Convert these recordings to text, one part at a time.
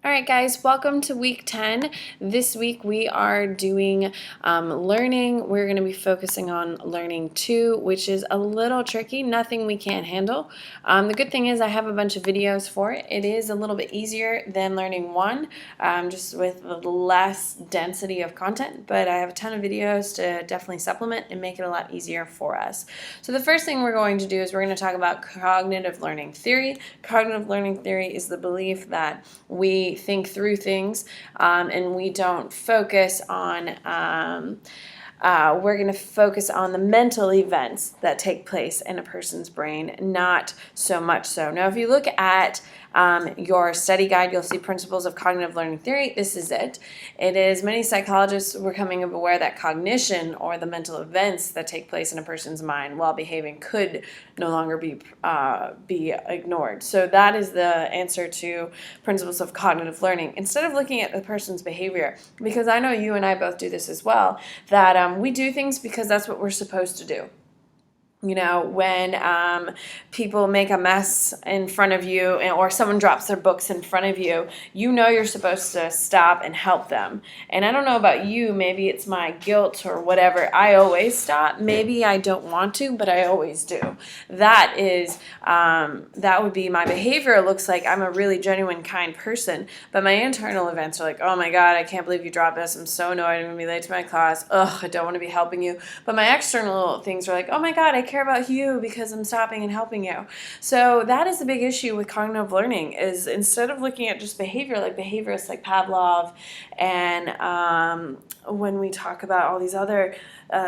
All right, guys, welcome to week 10. This week we are doing learning. We're going to be focusing on learning 2, which is a little tricky, nothing we can't handle. The good thing is I have a bunch of videos for it. It is a little bit easier than learning 1, just with less density of content, but I have a ton of videos to definitely supplement and make it a lot easier for us. So the first thing we're going to do is we're going to talk about cognitive learning theory. Cognitive learning theory is the belief that we think through things and we don't focus on we're going to focus on the mental events that take place in a person's brain, not so much so. Now, if you look at your study guide, you'll see Principles of Cognitive Learning Theory. This is it. It is many psychologists were coming aware that cognition, or the mental events that take place in a person's mind while behaving, could no longer be ignored. So that is the answer to Principles of Cognitive Learning. Instead of looking at the person's behavior, because I know you and I both do this as well, that we do things because that's what we're supposed to do. You know, when people make a mess in front of you, or someone drops their books in front of you, you know you're supposed to stop and help them. And I don't know about you, maybe it's my guilt or whatever. I always stop. Maybe I don't want to, but I always do. That would be my behavior. It looks like I'm a really genuine, kind person, but my internal events are like, oh my God, I can't believe you dropped this. I'm so annoyed. I'm going to be late to my class. Ugh, I don't want to be helping you. But my external things are like, oh my God, I care about you because I'm stopping and helping you. So that is the big issue with cognitive learning, is instead of looking at just behavior, like behaviorists like Pavlov, and when we talk about all these other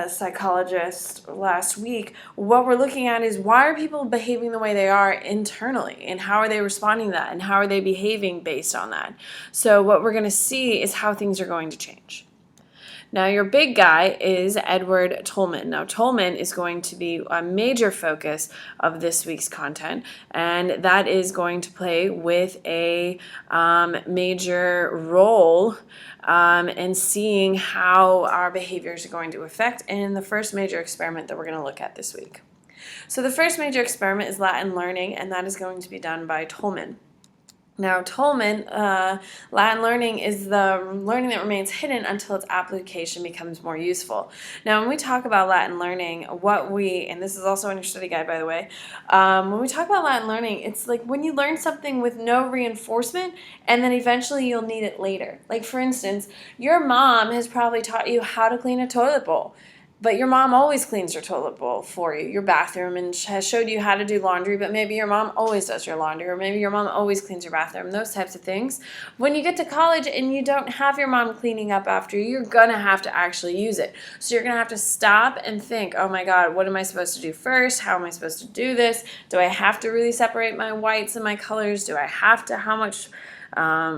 psychologists last week, what we're looking at is, why are people behaving the way they are internally, and how are they responding to that, and how are they behaving based on that? So what we're going to see is how things are going to change. Now, your big guy is Edward Tolman. Now, Tolman is going to be a major focus of this week's content, and that is going to play with a major role in seeing how our behaviors are going to affect in the first major experiment that we're going to look at this week. So the first major experiment is Latin learning, and that is going to be done by Tolman. Now, Tolman, Latin learning is the learning that remains hidden until its application becomes more useful. Now, when we talk about Latin learning, and this is also in your study guide, by the way, when we talk about Latin learning, it's like when you learn something with no reinforcement, and then eventually you'll need it later. Like, for instance, your mom has probably taught you how to clean a toilet bowl. But your mom always cleans your toilet bowl for you, your bathroom, and has showed you how to do laundry, but maybe your mom always does your laundry, or maybe your mom always cleans your bathroom, those types of things. When you get to college and you don't have your mom cleaning up after you, you're going to have to actually use it. So you're going to have to stop and think, oh my God, what am I supposed to do first? How am I supposed to do this? Do I have to really separate my whites and my colors? Do I have to? How much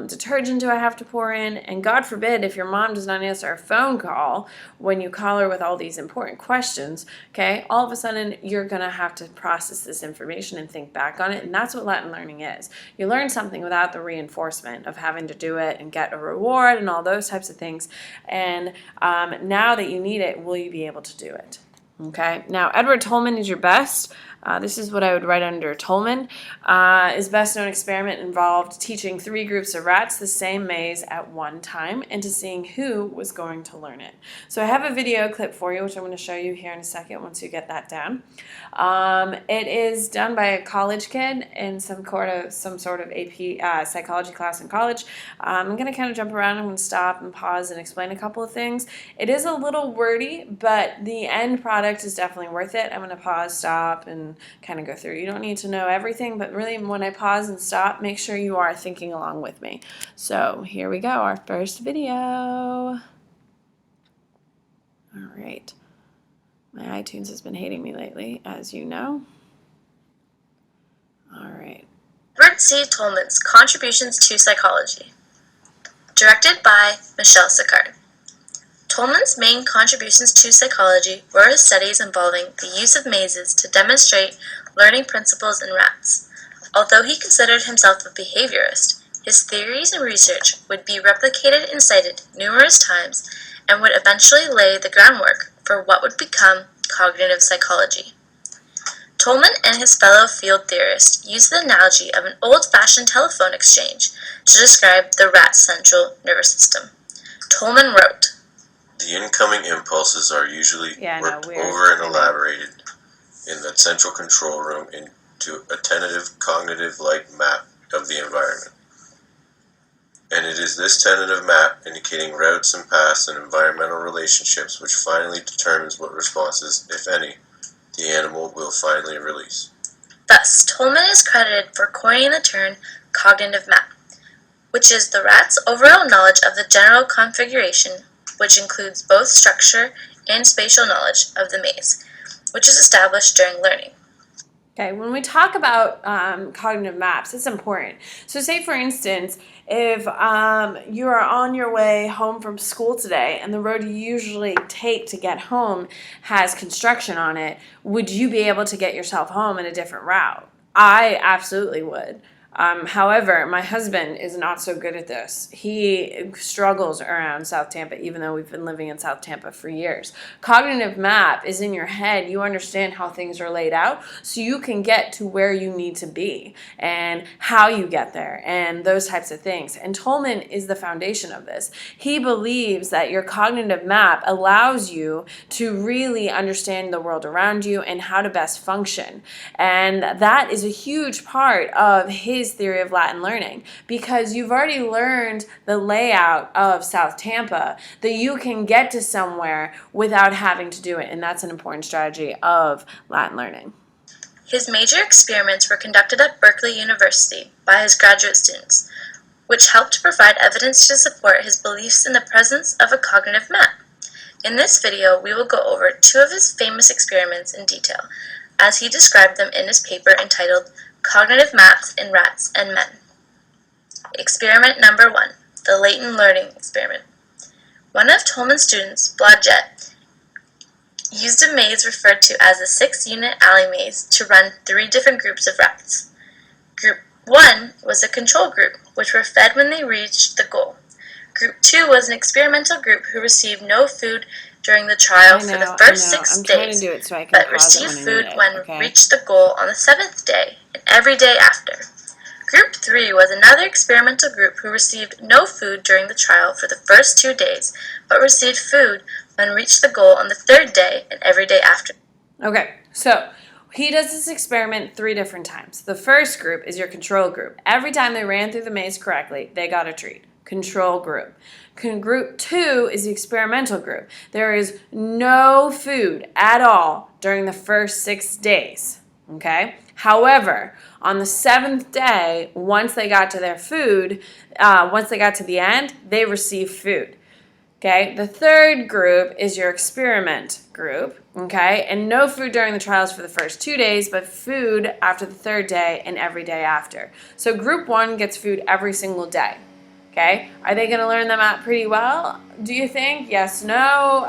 detergent do I have to pour in? And God forbid, if your mom does not answer a phone call when you call her with all these important questions, okay, all of a sudden you're going to have to process this information and think back on it. And that's what Latin learning is. You learn something without the reinforcement of having to do it and get a reward and all those types of things. And now that you need it, will you be able to do it? Okay, now Edward Tolman is your best. This is what I would write under Tolman. His best known experiment involved teaching 3 groups of rats the same maze at one time, and to seeing who was going to learn it. So I have a video clip for you, which I'm going to show you here in a second once you get that down. It is done by a college kid in some sort of AP psychology class in college. I'm going to kind of jump around. I'm going to stop and pause and explain a couple of things. It is a little wordy, but the end product is definitely worth it. I'm going to pause, stop, and kind of go through. You don't need to know everything, but really when I pause and stop, make sure you are thinking along with me. So here we go, our first video. All right. My iTunes has been hating me lately, as you know. All right. Edward C. Tolman's Contributions to Psychology. Directed by Michel Sicard. Tolman's main contributions to psychology were his studies involving the use of mazes to demonstrate learning principles in rats. Although he considered himself a behaviorist, his theories and research would be replicated and cited numerous times and would eventually lay the groundwork for what would become cognitive psychology. Tolman and his fellow field theorists used the analogy of an old-fashioned telephone exchange to describe the rat's central nervous system. Tolman wrote, "The incoming impulses are usually worked weird. over and elaborated in the central control room into a tentative cognitive-like map of the environment. And it is this tentative map, indicating routes and paths and environmental relationships, which finally determines what responses, if any, the animal will finally release." Thus, Tolman is credited for coining the term cognitive map, which is the rat's overall knowledge of the general configuration, which includes both structure and spatial knowledge of the maze, which is established during learning. Okay, when we talk about cognitive maps, it's important. So say, for instance, if you are on your way home from school today and the road you usually take to get home has construction on it, would you be able to get yourself home in a different route? I absolutely would. However, my husband is not so good at this. He struggles around South Tampa, even though we've been living in South Tampa for years. Cognitive map is in your head. You understand how things are laid out, so you can get to where you need to be and how you get there and those types of things. And Tolman is the foundation of this. He believes that your cognitive map allows you to really understand the world around you and how to best function. And that is a huge part of his theory of Latin learning, because you've already learned the layout of South Tampa, that you can get to somewhere without having to do it, and that's an important strategy of Latin learning. His major experiments were conducted at Berkeley University by his graduate students, which helped provide evidence to support his beliefs in the presence of a cognitive map. In this video, we will go over two of his famous experiments in detail, as he described them in his paper entitled Cognitive Maps in Rats and Men. Experiment number 1, the latent learning experiment. One of Tolman's students, Blodgett, used a maze referred to as the 6-unit alley maze to run 3 different groups of rats. Group 1 was a control group, which were fed when they reached the goal. Group 2 was an experimental group who received no food during the trial for the first 6 days, but received food when reached the goal on the 7th day and every day after. Group 3 was another experimental group who received no food during the trial for the first 2 days, but received food when reached the goal on the 3rd day and every day after. Okay, so he does this experiment 3 different times. The first group is your control group. Every time they ran through the maze correctly, they got a treat. Control group. Group 2 is the experimental group. There is no food at all during the first 6 days. Okay? However, on the 7th day, once they got to their food, once they got to the end, they received food. Okay? The third group is your experiment group. Okay? And no food during the trials for the first 2 days, but food after the 3rd day and every day after. So group 1 gets food every single day. Okay, are they going to learn the map pretty well, do you think? Yes, no.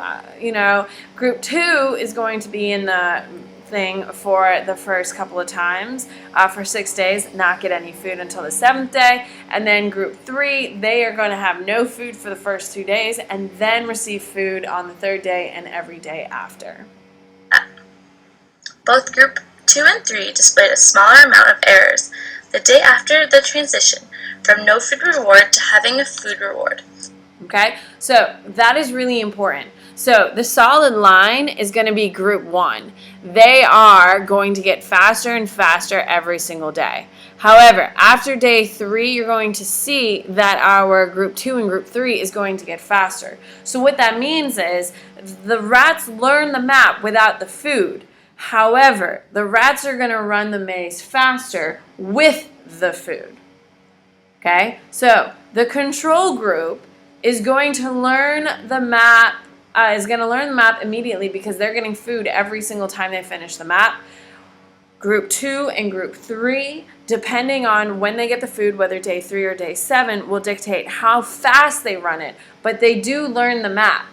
Group 2 is going to be in the thing for the first couple of times for 6 days, not get any food until the 7th day. And then group 3, they are going to have no food for the first 2 days and then receive food on the 3rd day and every day after. Both group 2 and 3 displayed a smaller amount of errors the day after the transition from no food reward to having a food reward. Okay, so that is really important. So the solid line is going to be group 1. They are going to get faster and faster every single day. However, after day 3, you're going to see that our group 2 and group 3 is going to get faster. So what that means is the rats learn the map without the food. However, the rats are going to run the maze faster with the food. Okay, so the control group is going to learn the map, immediately because they're getting food every single time they finish the map. Group 2 and group 3, depending on when they get the food, whether day 3 or day 7, will dictate how fast they run it, but they do learn the map.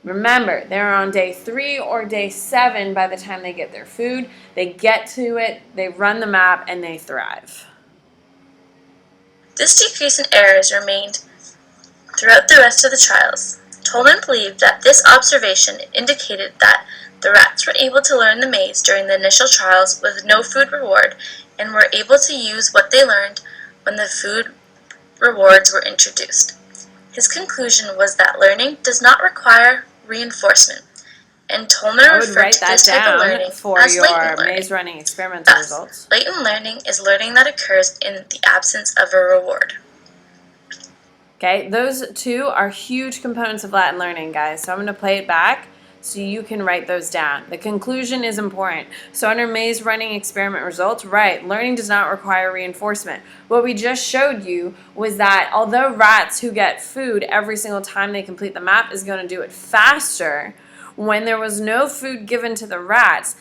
Remember, they're on day 3 or day 7 by the time they get their food. They get to it, they run the map, and they thrive. This decrease in errors remained throughout the rest of the trials. Tolman believed that this observation indicated that The rats were able to learn the maze during the initial trials with no food reward and were able to use what they learned when the food rewards were introduced. His conclusion was that learning does not require reinforcement, and Tolman I would referred write to that this type of down learning for as your latent learning. maze running experimental Thus, results. latent learning is learning that occurs in the absence of a reward. Okay, those two are huge components of Latin learning, guys. So I'm going to play it back so you can write those down. The conclusion is important. So under maze running experiment results, right, learning does not require reinforcement. What we just showed you was that although rats who get food every single time they complete the map is going to do it faster, when there was no food given to the rats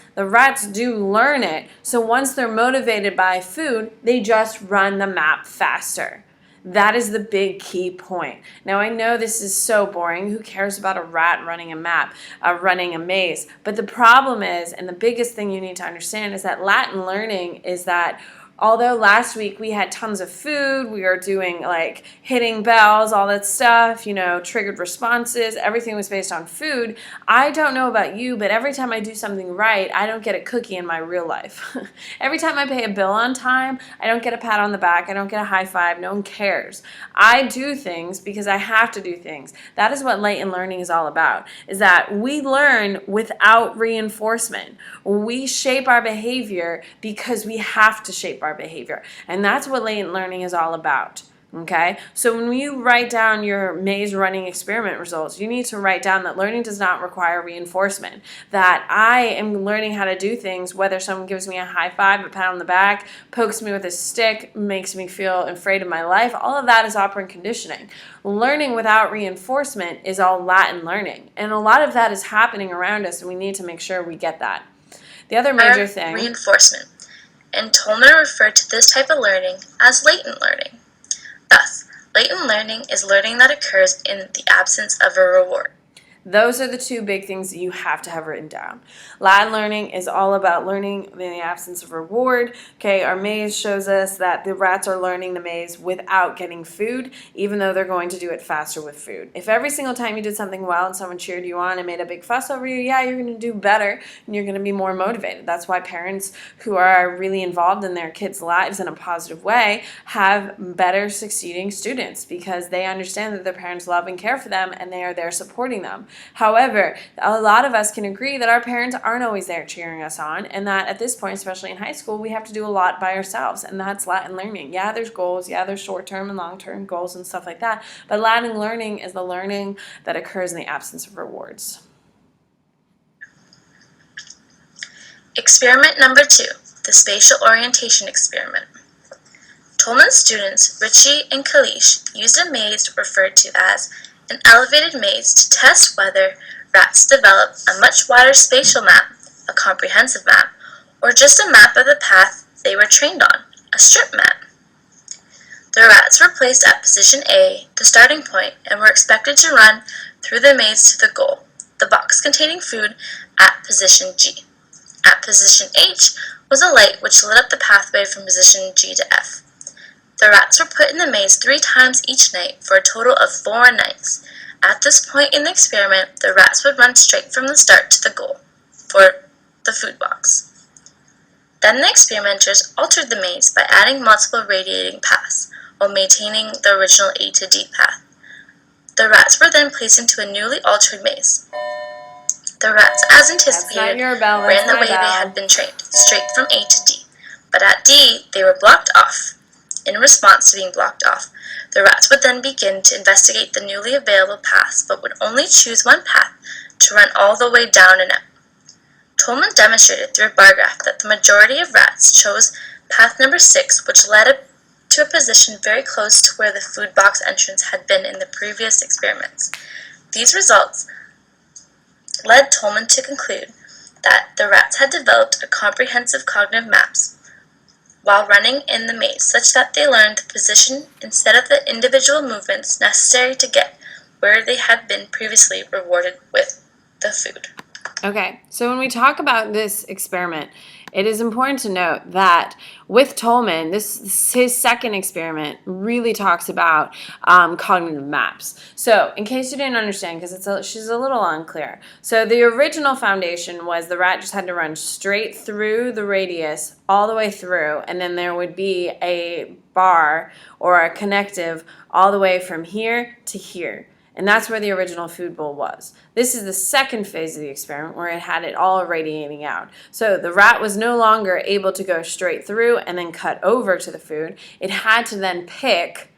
do learn it. So once they're motivated by food, they just run the map faster. That is the big key point. Now, I know this is so boring. Who cares about a rat running a map, running a maze? But the problem is, and the biggest thing you need to understand is that Latin learning is that although last week we had tons of food, we were doing like hitting bells, all that stuff, triggered responses, everything was based on food. I don't know about you, but every time I do something right, I don't get a cookie in my real life. Every time I pay a bill on time, I don't get a pat on the back, I don't get a high five, no one cares. I do things because I have to do things. That is what latent learning is all about, is that we learn without reinforcement. We shape our behavior because we have to shape our behavior. And that's what latent learning is all about. Okay, so when you write down your maze running experiment results, you need to write down that learning does not require reinforcement. That I am learning how to do things, whether someone gives me a high five, a pat on the back, pokes me with a stick, makes me feel afraid of my life, all of that is operant conditioning. Learning without reinforcement is all Latin learning. And a lot of that is happening around us, and we need to make sure we get that. The other major thing... Reinforcement. And Tolman referred to this type of learning as latent learning. Thus, latent learning is learning that occurs in the absence of a reward. Those are the two big things that you have to have written down. Latin learning is all about learning in the absence of reward. Okay, our maze shows us that the rats are learning the maze without getting food, even though they're going to do it faster with food. If every single time you did something well and someone cheered you on and made a big fuss over you, yeah, you're going to do better and you're going to be more motivated. That's why parents who are really involved in their kids' lives in a positive way have better succeeding students, because they understand that their parents love and care for them and they are there supporting them. However, a lot of us can agree that our parents aren't always there cheering us on, and that at this point, especially in high school, we have to do a lot by ourselves, and that's Latin learning. Yeah, there's goals, yeah, there's short-term and long-term goals and stuff like that, but Latin learning is the learning that occurs in the absence of rewards. Experiment number 2, the spatial orientation experiment. Tolman's students, Richie and Kalish, used a maze referred to as an elevated maze to test whether rats develop a much wider spatial map, a comprehensive map, or just a map of the path they were trained on, a strip map. The rats were placed at position A, the starting point, and were expected to run through the maze to the goal, the box containing food, at position G. At position H was a light which lit up the pathway from position G to F. The rats were put in the maze 3 times each night for a total of 4 nights. At this point in the experiment, the rats would run straight from the start to the goal for the food box. Then the experimenters altered the maze by adding multiple radiating paths while maintaining the original A to D path. The rats were then placed into a newly altered maze. The rats, as anticipated, ran the way they had been trained, straight from A to D. But at D, they were blocked off. In response to being blocked off, the rats would then begin to investigate the newly available paths, but would only choose one path to run all the way down and out. Tolman demonstrated through a bar graph that the majority of rats chose path number 6, which led to a position very close to where the food box entrance had been in the previous experiments. These results led Tolman to conclude that the rats had developed a comprehensive cognitive maps while running in the maze, such that they learned the position instead of the individual movements necessary to get where they had been previously rewarded with the food. Okay, so when we talk about this experiment, it is important to note that with Tolman, his second experiment really talks about cognitive maps. So, in case you didn't understand, because she's a little unclear. So, the original foundation was the rat just had to run straight through the radius all the way through, and then there would be a bar or a connective all the way from here to here. And that's where the original food bowl was. This is the second phase of the experiment where it had it all radiating out. So the rat was no longer able to go straight through and then cut over to the food. It had to then pick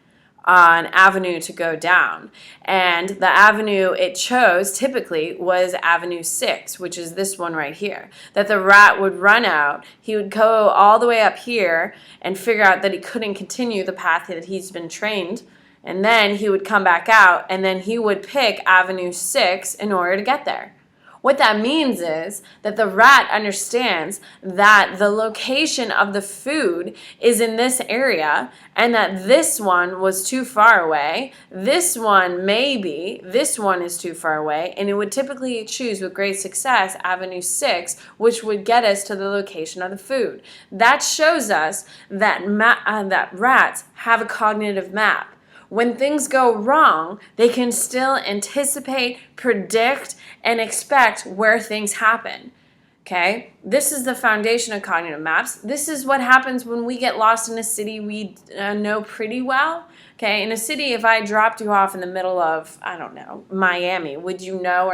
an avenue to go down. And the avenue it chose typically was Avenue 6, which is this one right here. That the rat would run out, he would go all the way up here and figure out that he couldn't continue the path that he's been trained. And then he would come back out, and then he would pick Avenue 6 in order to get there. What that means is that the rat understands that the location of the food is in this area, and that this one was too far away, this one maybe, this one is too far away, and it would typically choose with great success Avenue 6, which would get us to the location of the food. That shows us that, that rats have a cognitive map. When things go wrong, they can still anticipate, predict, and expect where things happen. Okay? This is the foundation of cognitive maps. This is what happens when we get lost in a city we know pretty well. Okay? In a city, if I dropped you off in the middle of, I don't know, Miami, would you know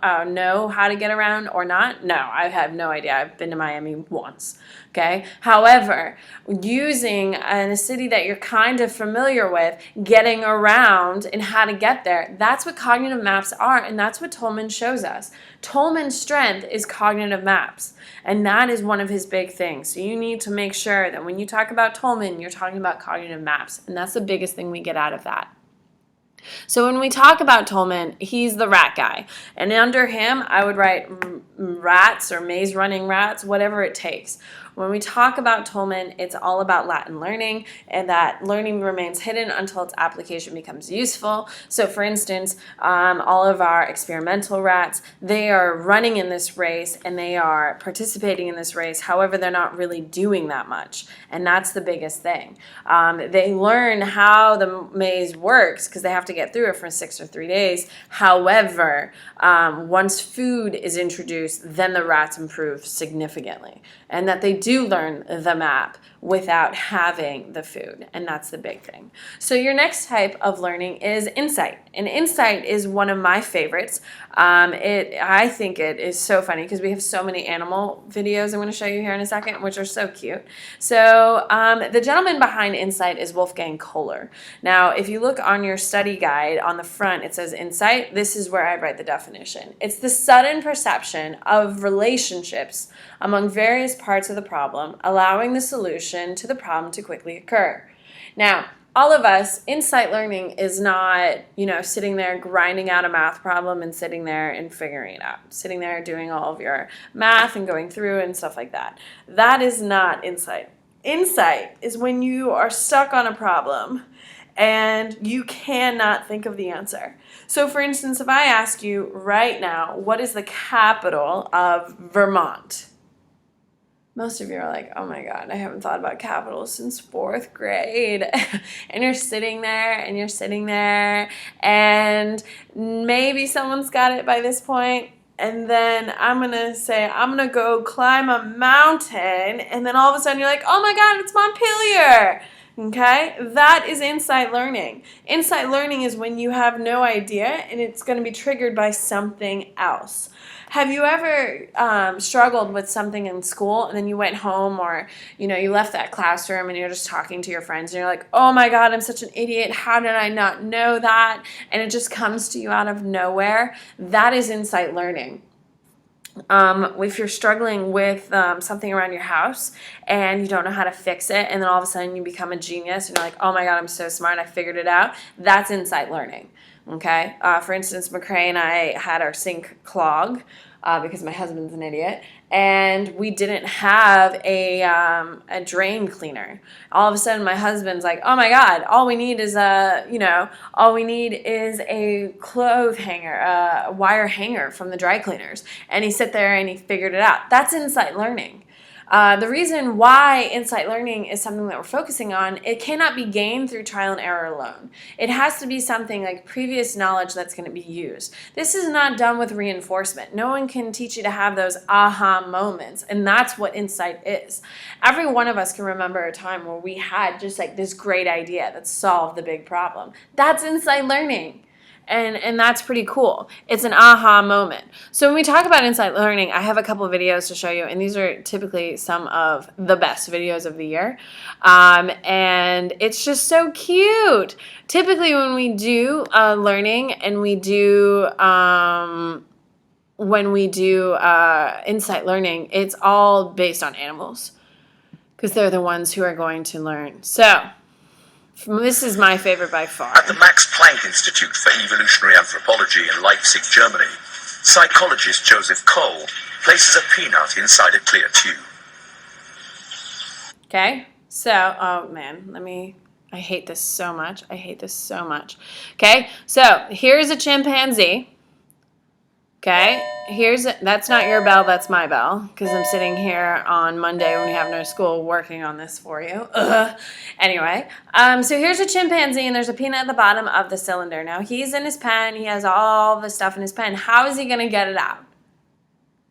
how to get around or not? No, I have no idea. I've been to Miami once. Okay. However, using in a city that you're kind of familiar with, getting around and how to get there, that's what cognitive maps are, and that's what Tolman shows us. Tolman's strength is cognitive maps, and that is one of his big things. So you need to make sure that when you talk about Tolman, you're talking about cognitive maps, and that's the biggest thing we get out of that. So when we talk about Tolman, he's the rat guy. And under him, I would write rats or maze running rats, whatever it takes. When we talk about Tolman, it's all about Latin learning, and that learning remains hidden until its application becomes useful. So for instance, all of our experimental rats, they are running in this race and they are participating in this race. However, they're not really doing that much. And that's the biggest thing. They learn how the maze works because they have to get through it for 6 or 3 days. However, once food is introduced, then the rats improve significantly. And that they do learn the map without having the food, and that's the big thing. So your next type of learning is insight, and insight is one of my favorites. I think it is so funny because we have so many animal videos I'm going to show you here in a second, which are so cute. So the gentleman behind insight is Wolfgang Kohler. Now, if you look on your study guide on the front, it says insight. This is where I write the definition. It's the sudden perception of relationships among various parts of the problem, allowing the solution to the problem to quickly occur. Now, all of us, insight learning is not, sitting there grinding out a math problem and sitting there and figuring it out. Sitting there doing all of your math and going through and stuff like that. That is not insight. Insight is when you are stuck on a problem and you cannot think of the answer. So for instance, if I ask you right now, what is the capital of Vermont? Most of you are like, oh my God, I haven't thought about capitals since 4th grade. And you're sitting there, and maybe someone's got it by this point. And then I'm going to say, I'm going to go climb a mountain. And then all of a sudden you're like, oh my God, it's Montpelier. Okay, that is insight learning. Insight learning is when you have no idea and it's going to be triggered by something else. Have you ever struggled with something in school and then you went home, or you left that classroom and you're just talking to your friends and you're like, oh my God, I'm such an idiot. How did I not know that? And it just comes to you out of nowhere. That is insight learning. If you're struggling with something around your house and you don't know how to fix it, and then all of a sudden you become a genius and you're like, oh my God, I'm so smart, I figured it out. That's insight learning. Okay. For instance, McCray and I had our sink clog because my husband's an idiot, and we didn't have a drain cleaner. All of a sudden, my husband's like, "Oh my God! All we need is a clothes hanger, a wire hanger from the dry cleaners." And he sat there and he figured it out. That's insight learning. The reason why insight learning is something that we're focusing on, it cannot be gained through trial and error alone. It has to be something like previous knowledge that's going to be used. This is not done with reinforcement. No one can teach you to have those aha moments, and that's what insight is. Every one of us can remember a time where we had just like this great idea that solved the big problem. That's insight learning. And that's pretty cool. It's an aha moment. So when we talk about insight learning, I have a couple of videos to show you, and these are typically some of the best videos of the year. And it's just so cute. Typically when we do learning and we do insight learning, it's all based on animals because they're the ones who are going to learn. So this is my favorite by far. At the Max Planck Institute for Evolutionary Anthropology in Leipzig, Germany, psychologist Joseph Cole places a peanut inside a clear tube. Okay, so, oh man, I hate this so much. Okay, so here's a chimpanzee. Okay, that's not your bell, that's my bell, because I'm sitting here on Monday when we have no school working on this for you. Ugh. Anyway, so here's a chimpanzee, and there's a peanut at the bottom of the cylinder. Now, he's in his pen. He has all the stuff in his pen. How is he going to get it out?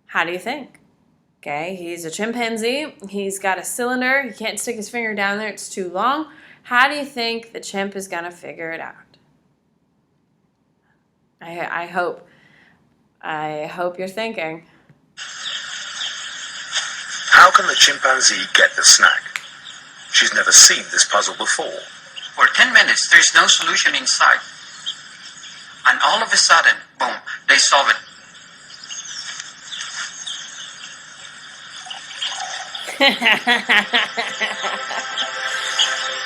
How do you think? Okay, he's a chimpanzee. He's got a cylinder. He can't stick his finger down there. It's too long. How do you think the chimp is going to figure it out? I hope you're thinking. How can the chimpanzee get the snack? She's never seen this puzzle before. For 10 minutes, there's no solution inside. And all of a sudden, boom, they solve it.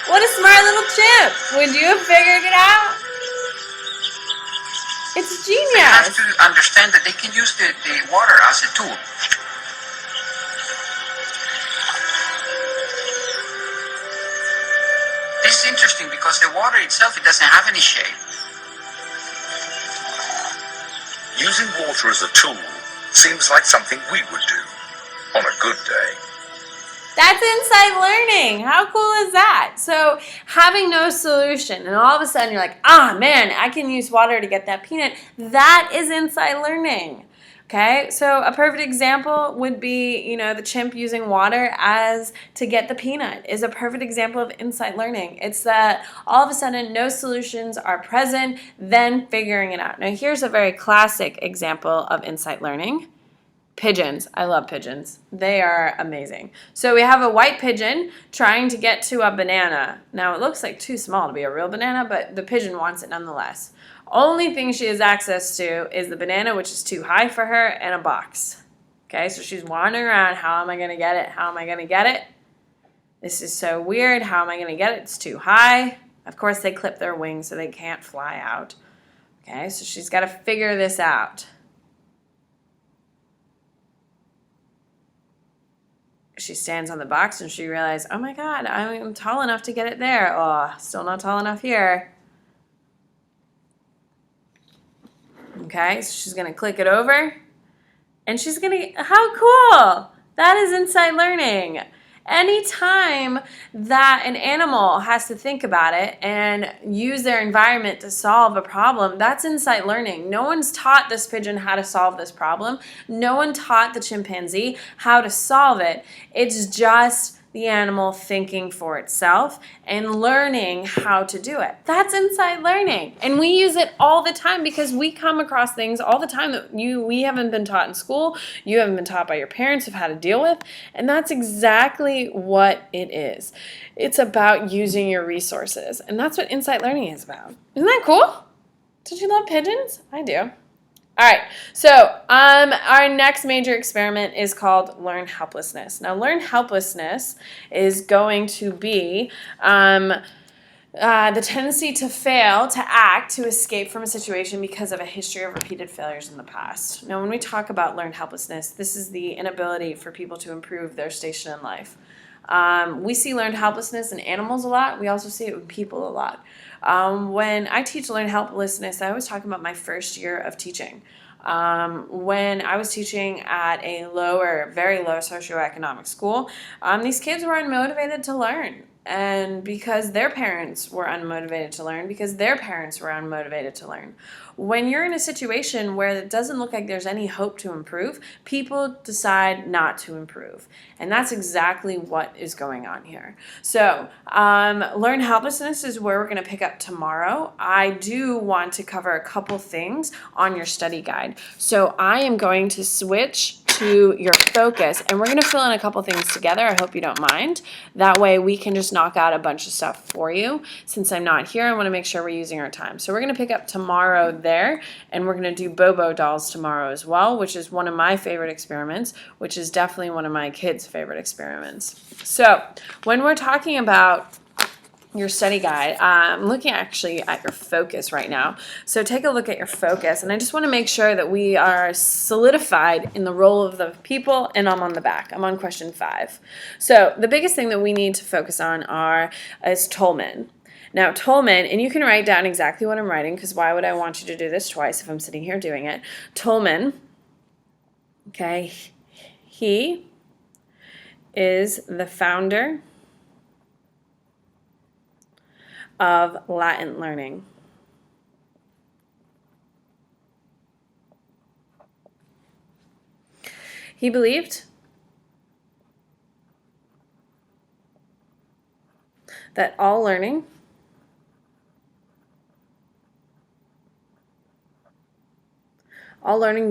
What a smart little chimp. Would you have figured it out? It's They have genius. to understand that they can use the water as a tool. This is interesting because the water itself, it doesn't have any shape. Using water as a tool seems like something we would do on a good day. That's insight learning. How cool is that? So having no solution and all of a sudden you're like, man, I can use water to get that peanut. That is insight learning. Okay, so a perfect example would be, the chimp using water to get the peanut is a perfect example of insight learning. It's that all of a sudden no solutions are present, then figuring it out. Now here's a very classic example of insight learning. Pigeons. I love pigeons. They are amazing. So we have a white pigeon trying to get to a banana. Now it looks like too small to be a real banana, but the pigeon wants it nonetheless. Only thing she has access to is the banana, which is too high for her, and a box. Okay, so she's wandering around. How am I going to get it? How am I going to get it? This is so weird. How am I going to get it? It's too high. Of course, they clip their wings so they can't fly out. Okay, so she's got to figure this out. She stands on the box and she realizes, oh my God, I'm tall enough to get it there. Oh, still not tall enough here. Okay, so she's going to click it over. And she's going to, how cool! That is insight learning. Anytime that an animal has to think about it and use their environment to solve a problem, that's insight learning. No one's taught this pigeon how to solve this problem. No one taught the chimpanzee how to solve it. It's just the animal thinking for itself and learning how to do it. That's insight learning. And we use it all the time because we come across things all the time that we haven't been taught in school, you haven't been taught by your parents of how to deal with, and that's exactly what it is. It's about using your resources, and that's what insight learning is about. Isn't that cool? Don't you love pigeons? I do. All right, so our next major experiment is called Learn Helplessness. Now, Learn Helplessness is going to be the tendency to fail, to act, to escape from a situation because of a history of repeated failures in the past. Now, when we talk about learned helplessness, this is the inability for people to improve their station in life. We see learned helplessness in animals a lot. We also see it in people a lot. When I teach learned helplessness, I always talk about my first year of teaching. When I was teaching at a lower, very low socioeconomic school, these kids were unmotivated to learn. And because their parents were unmotivated to learn, because their parents were unmotivated to learn. When you're in a situation where it doesn't look like there's any hope to improve, people decide not to improve. And that's exactly what is going on here. So, learn helplessness is where we're going to pick up tomorrow. I do want to cover a couple things on your study guide. So, I am going to switch to your focus, and we're going to fill in a couple things together. I hope you don't mind. That way we can just knock out a bunch of stuff for you. Since I'm not here, I want to make sure we're using our time. So we're going to pick up tomorrow there, and we're going to do Bobo dolls tomorrow as well, which is one of my favorite experiments, which is definitely one of my kids' favorite experiments. So when we're talking about your study guide, I'm looking actually at your focus right now. So take a look at your focus, and I just want to make sure that we are solidified in the role of the people, and I'm on the back. I'm on question 5. So the biggest thing that we need to focus on is Tolman. Now Tolman, and you can write down exactly what I'm writing, because why would I want you to do this twice if I'm sitting here doing it? Tolman, okay, he is the founder of Latin learning. He believed that all learning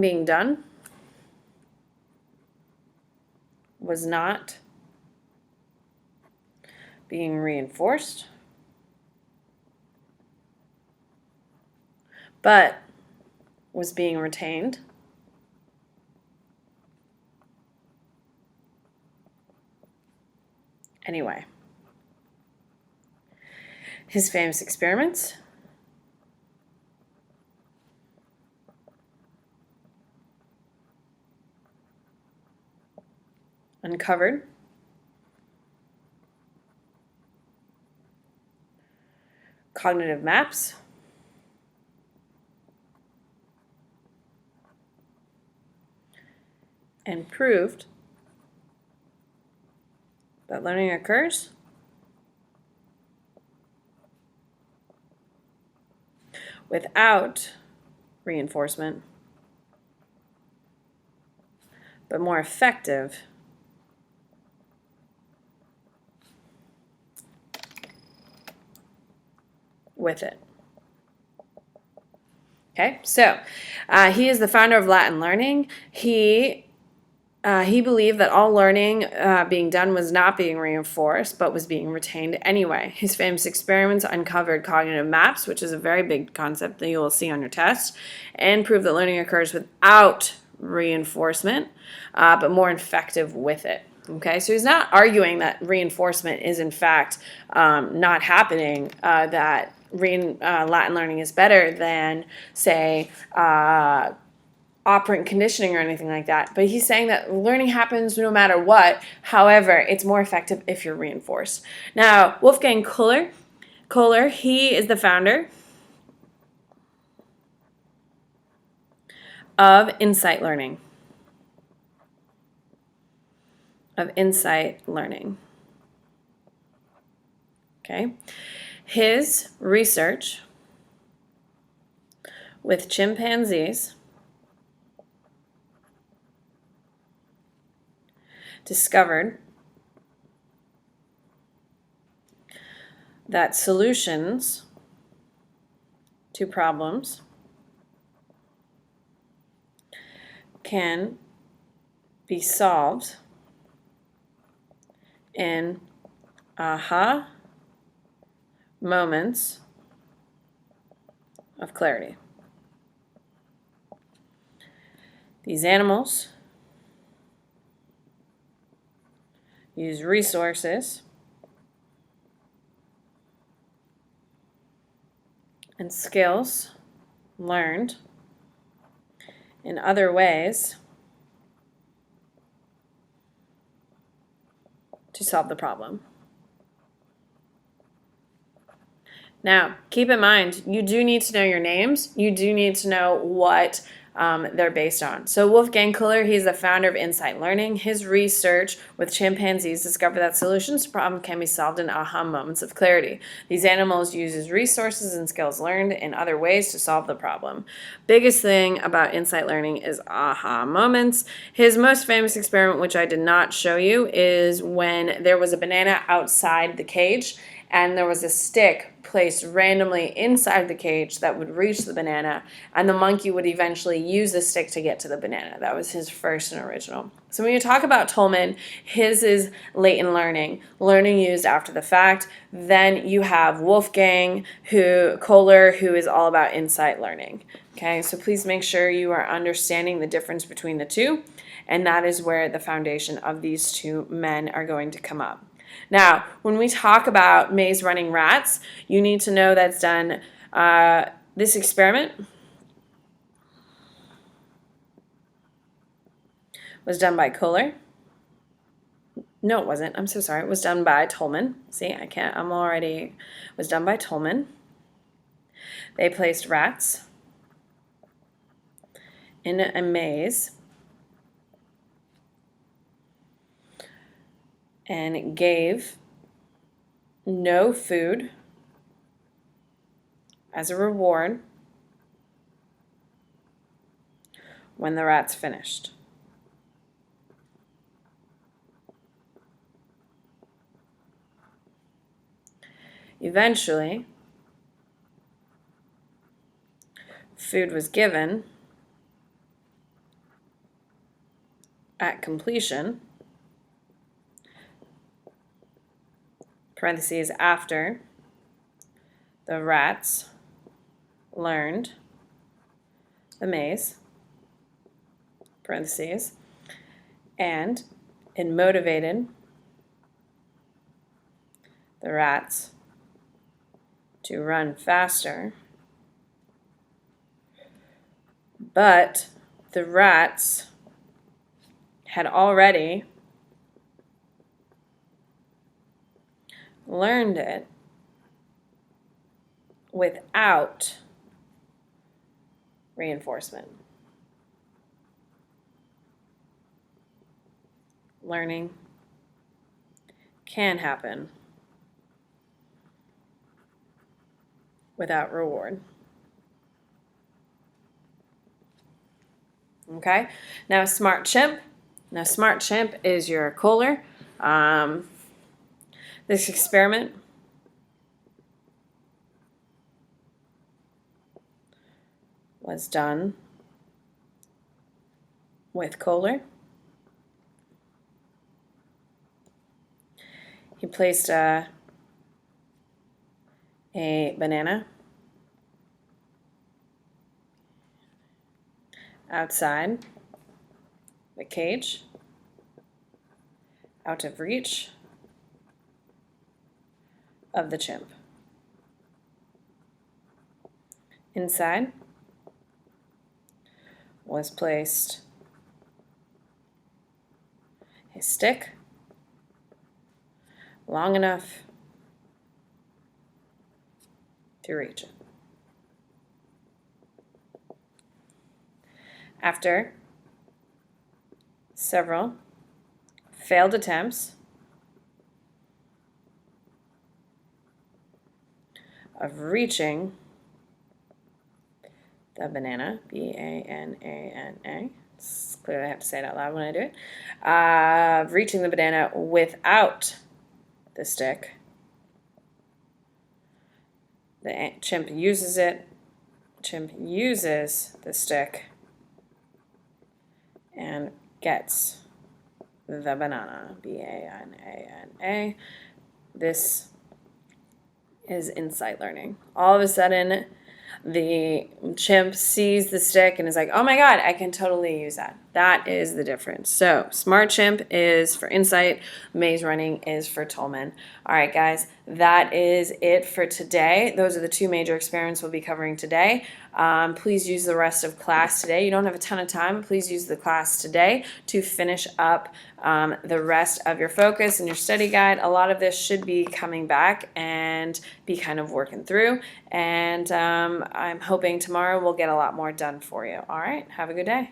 being done was not being reinforced, but was being retained anyway. His famous experiments uncovered cognitive maps and proved that learning occurs without reinforcement, but more effective with it. Okay, so he is the founder of Latin learning. He believed that all learning being done was not being reinforced, but was being retained anyway. His famous experiments uncovered cognitive maps, which is a very big concept that you will see on your test, and proved that learning occurs without reinforcement, but more effective with it. Okay, so he's not arguing that reinforcement is in fact not happening, that Latin learning is better than, say, operant conditioning or anything like that. But he's saying that learning happens no matter what. However, it's more effective if you're reinforced. Now, Wolfgang Kohler, he is the founder of insight learning. Okay. His research with chimpanzees discovered that solutions to problems can be solved in aha moments of clarity. These animals use resources and skills learned in other ways to solve the problem. Now, keep in mind, you do need to know your names. You do need to know what they're based on. So Wolfgang Kohler, he's the founder of Insight Learning. His research with chimpanzees discovered that solutions to problems can be solved in aha moments of clarity. These animals use resources and skills learned in other ways to solve the problem. Biggest thing about Insight Learning is aha moments. His most famous experiment, which I did not show you, is when there was a banana outside the cage and there was a stick placed randomly inside the cage that would reach the banana, and the monkey would eventually use the stick to get to the banana. That was his first and original. So when you talk about Tolman, his is latent learning used after the fact. Then you have Wolfgang Kohler, who is all about insight learning. Okay, so please make sure you are understanding the difference between the two, and that is where the foundation of these two men are going to come up. Now, when we talk about maze running rats, you need to know that's done, this experiment was done by Kohler. No, it wasn't. I'm so sorry. It was done by Tolman. See, it was done by Tolman. They placed rats in a maze and gave no food as a reward when the rats finished. Eventually, food was given at completion, parentheses, after the rats learned the maze, parentheses, and it motivated the rats to run faster, but the rats had already learned it without reinforcement. Learning can happen without reward. Okay, now Smart Chimp. Now Smart Chimp is your Kohler. This experiment was done with Kohler. He placed a banana outside the cage, out of reach of the chimp. Inside was placed a stick long enough to reach it. After several failed attempts of reaching the banana, B-A-N-A-N-A, it's clear I have to say it out loud when I do it, reaching the banana without the stick, the chimp uses it, chimp uses the stick and gets the banana, B-A-N-A-N-A. This is insight learning. All of a sudden, the chimp sees the stick and is like, oh my God, I can totally use that. That is the difference. So Smart Chimp is for Insight, Maze Running is for Tolman. All right, guys, that is it for today. Those are the two major experiments we'll be covering today. Please use the rest of class today. You don't have a ton of time, but please use the class today to finish up the rest of your focus and your study guide. A lot of this should be coming back and be kind of working through. And I'm hoping tomorrow we'll get a lot more done for you. All right, have a good day.